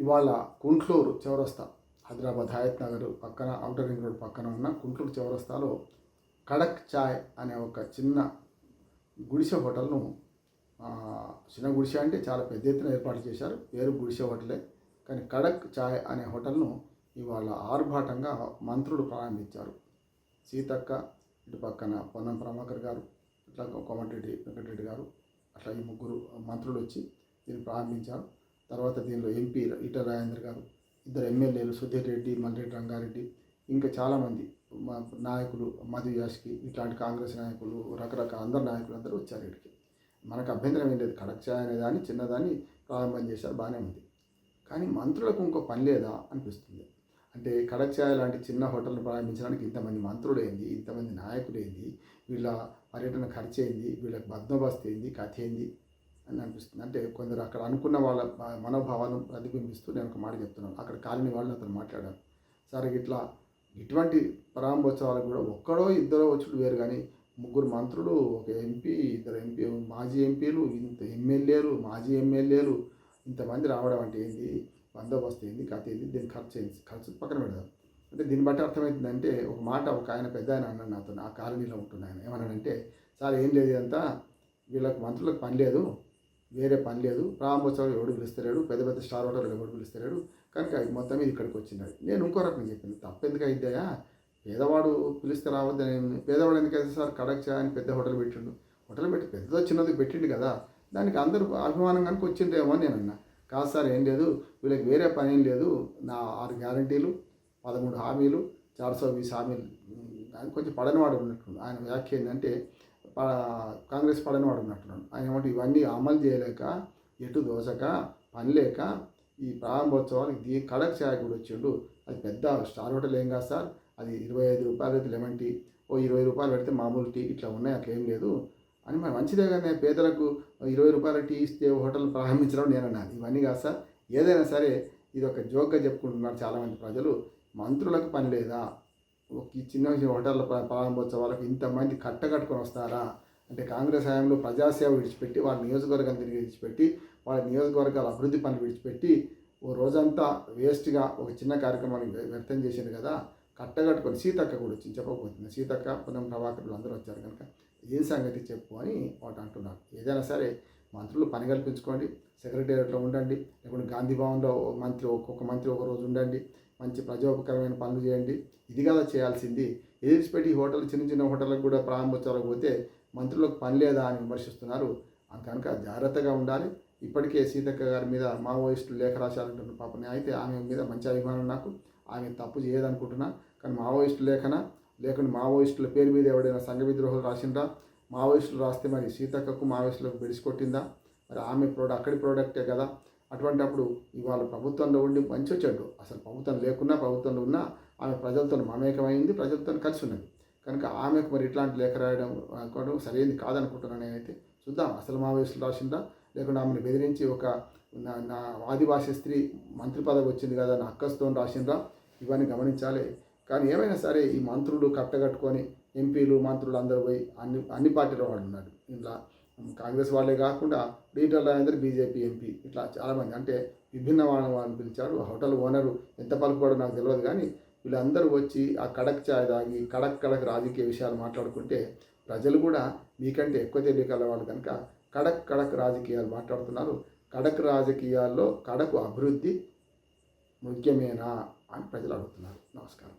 ఇవాళ గుంట్లూరు చౌరస్తా, హైదరాబాద్ హయత్ నగర్ పక్కన, ఔటర్ రింగ్ రోడ్ పక్కన ఉన్న గుంట్లూరు చౌరస్తాలో కడక్ చాయ్ అనే ఒక చిన్న గుడిసె హోటల్ను, చిన్న గుడిసె అంటే చాలా పెద్ద ఎత్తున ఏర్పాటు చేశారు. పేరు గుడిసె హోటలే, కానీ కడక్ చాయ్ అనే హోటల్ను ఇవాళ ఆర్భాటంగా మంత్రులు ప్రారంభించారు. సీతక్క, ఇటు పక్కన పొన్నం ప్రభాకర్ గారు, ఇట్లా కోమటిరెడ్డి వెంకటరెడ్డి గారు, అట్లా ఈ ముగ్గురు మంత్రులు వచ్చి దీన్ని ప్రారంభించారు. తర్వాత దీనిలో ఎంపీ ఈటెల రాజేందర్ గారు, ఇద్దరు ఎమ్మెల్యేలు సుధీర్ రెడ్డి, మల్రెడ్డి రంగారెడ్డి, ఇంకా చాలామంది నాయకులు, మధు యాష్కి, ఇట్లాంటి కాంగ్రెస్ నాయకులు, రకరకాల అందరు నాయకులు అందరూ వచ్చారు ఇక్కడికి. మనకు అభ్యంతరం ఏం లేదు, కడక్ చాయ్ అనే దాన్ని చిన్నదాన్ని ప్రారంభం చేశారు, బాగానే ఉంది. కానీ మంత్రులకు ఇంకో పని లేదా అనిపిస్తుంది. అంటే కడక్ చాయ్ లాంటి చిన్న హోటల్ను ప్రారంభించడానికి ఇంతమంది మంత్రులు ఏంది, ఇంతమంది నాయకులు ఏంది, వీళ్ళ పర్యటన ఖర్చు ఏంది, వీళ్ళకి బందోబస్తు ఏంది, కథ ఏంది అని అనిపిస్తుంది. అంటే కొందరు అక్కడ అనుకున్న వాళ్ళ మనోభావాలను ప్రతిబింబిస్తూ నేను ఒక మాట చెప్తున్నాను. అక్కడ కాలనీ వాళ్ళు అతను మాట్లాడాను, సరే ఇట్లా ఇటువంటి ప్రారంభోత్సవాలకు కూడా ఒక్కడో ఇద్దరో వచ్చుడు వేరు, కానీ ముగ్గురు మంత్రులు, ఒక ఎంపీ, ఇద్దరు ఎంపీ, మాజీ ఎంపీలు, ఇంత ఎమ్మెల్యేలు, మాజీ ఎమ్మెల్యేలు, ఇంతమంది రావడం అంటే ఏంది, బందోబస్తు ఏంది, కథ ఏంది, దీని ఖర్చు ఏంది, ఖర్చు పక్కన పెడదాం. అంటే దీన్ని బట్టి అర్థమవుతుందంటే, ఒక మాట ఒక ఆయన పెద్ద ఆయన అన్నాడు నాతో, ఆ కాలనీలో ఉంటున్న ఆయన ఏమన్నాడంటే, సార్ ఏం లేదు ఇదంతా, వీళ్ళకి మంత్రులకు పని లేదు, వేరే పని లేదు, ప్రారంభోత్సవాలు ఎవడు పిలుస్తలేడు, పెద్ద పెద్ద స్టార్ హోటల్ ఎవడు పిలుస్తలేడు, కనుక మొత్తం మీద ఇక్కడికి వచ్చినాడు. నేను ఇంకో రకంగా చెప్పింది, తప్పెందుకు అయిద్దాయా, పేదవాడు పిలిస్తే రావద్దని. పేదవాడు ఎందుకైతే సార్ కడక్ చాయ్ అని పెద్ద హోటల్ పెట్టిండు, హోటల్ పెట్టి పెద్దదో చిన్నది పెట్టిండు కదా, దానికి అందరూ అభిమానం కనుక వచ్చిండేమో అని నేను అన్నా. కాదు సార్ ఏం లేదు, వీళ్ళకి వేరే పని ఏం లేదు, నా 6 గ్యారంటీలు, 13 హామీలు, 420 హామీలు, ఆయన కొంచెం పడనివాడు ఉన్నట్టు ఆయన వ్యాఖ్య ఏంటంటే, కాంగ్రెస్ పడనివాడు ఉన్నట్టున్నాడు ఆయన. ఏమంటే ఇవన్నీ అమలు చేయలేక, ఎటు దోసక, పని లేక ఈ ప్రారంభోత్సవానికి కడక్ చాయ్ కూడా వచ్చిండు. అది పెద్ద స్టార్ హోటల్ ఏం కాదు సార్, అది 25 రూపాయలు అయితే లెమన్ టీ, ఓ 20 రూపాయలు పెడితే మామూలు టీ, ఇట్లా ఉన్నాయి, అట్లా ఏం లేదు అని. మరి మంచిదే కానీ పేదలకు 20 రూపాయల టీ ఇస్తే హోటల్ ప్రారంభించడం నేను అన్నాను. ఇవన్నీ కాదు సార్, ఏదైనా సరే ఇది ఒక జోక్గా చెప్పుకుంటున్నారు చాలామంది ప్రజలు. మంత్రులకు పని లేదా, ఈ చిన్న హోటళ్ళ ప్రారంభోత్సవాలకు ఇంతమంది కట్టకట్టుకొని వస్తారా అంటే, కాంగ్రెస్ హయాంలో ప్రజాసేవ విడిచిపెట్టి, వాళ్ళ నియోజకవర్గాలు తిరిగి విడిచిపెట్టి, వాళ్ళ నియోజకవర్గాల అభివృద్ధి పనులు విడిచిపెట్టి, ఓ రోజంతా వేస్ట్గా ఒక చిన్న కార్యక్రమాన్ని వ్యక్తం చేసింది కదా, కట్టగట్టుకొని. సీతక్క కూడా వచ్చింది, చెప్పకపోతుంది. సీతక్క, పొన్నం ప్రభాకర్లు అందరూ వచ్చారు కనుక ఏం సంగతి చెప్పు అని వాటి అంటున్నారు. ఏదైనా సరే మంత్రులు పని కల్పించుకోండి, సెక్రటేరియట్లో ఉండండి, లేకుంటే గాంధీ భవన్లో ఒక్కొక్క మంత్రి ఒక రోజు ఉండండి, మంచి ప్రజోపకరమైన పనులు చేయండి. ఇది కదా చేయాల్సింది. ఎదిరిచిపెట్టి హోటల్, చిన్న చిన్న హోటళ్ళకు కూడా ప్రారంభోత్సవాలకు పోతే మంత్రులకు పని లేదా అని విమర్శిస్తున్నారు. కనుక జాగ్రత్తగా ఉండాలి. ఇప్పటికే సీతక్క గారి మీద మావోయిస్టులు లేఖ రాశారంటున్నారు. పాపని అయితే ఆమె మీద మంచి అభిమానం నాకు, ఆమె తప్పు చేయదనుకుంటున్నా. కానీ మావోయిస్టులు లేకుండా మావోయిస్టుల పేరు మీద ఎవడైనా సంఘ విద్రోహాలు రాసిందా, మావోయిస్టులు రాస్తే మరి సీతక్కకు మావోయిస్టులకు బెడిసికొట్టిందా, మరి ఆమె అక్కడి ప్రోడక్టే కదా. అటువంటిప్పుడు ఇవాళ ప్రభుత్వంలో ఉండి మంచి చెడ్డు, అసలు ప్రభుత్వం లేకున్నా ప్రభుత్వంలో ఉన్నా ఆమె ప్రజలతో మమేకమైంది, ప్రజలతో కలిసి ఉన్నది. కనుక ఆమెకు మరి ఇట్లాంటి లేఖ రాయడం సరైనది కాదనుకుంటున్నాను నేనైతే. చూద్దాం, అసలు మావోయిస్టులు రాసిందా, లేకుండా ఆమెను బెదిరించి ఒక నా ఆదివాసీ స్త్రీ మంత్రి పదవి వచ్చింది కదా నా అక్కస్తో రాసిందా, ఇవన్నీ గమనించాలి. కానీ ఏమైనా సరే ఈ మంత్రులు కట్టగట్టుకొని, ఎంపీలు, మంత్రులు అందరూ పోయి అన్ని పార్టీల వాళ్ళు ఉన్నారు. ఇలా కాంగ్రెస్ వాళ్ళే కాకుండా ఈటెల రాజేందర్ బీజేపీ ఎంపీ, ఇట్లా చాలామంది, అంటే విభిన్న వాళ్ళని పిలిచారు. హోటల్ ఓనరు ఎంత పలుకుబడో నాకు తెలియదు, కానీ వీళ్ళందరూ వచ్చి ఆ కడక్ చాయ్ తాగి కడక్ రాజకీయ విషయాలు మాట్లాడుకుంటే ప్రజలు కూడా మీకంటే ఎక్కువ తెలియగల వాళ్ళు కనుక కడక్ రాజకీయాలు మాట్లాడుతున్నారు. కడక్ రాజకీయాల్లో కడకు అభివృద్ధి ముఖ్యమేనా అని ప్రజలు అడుగుతున్నారు. నమస్కారం.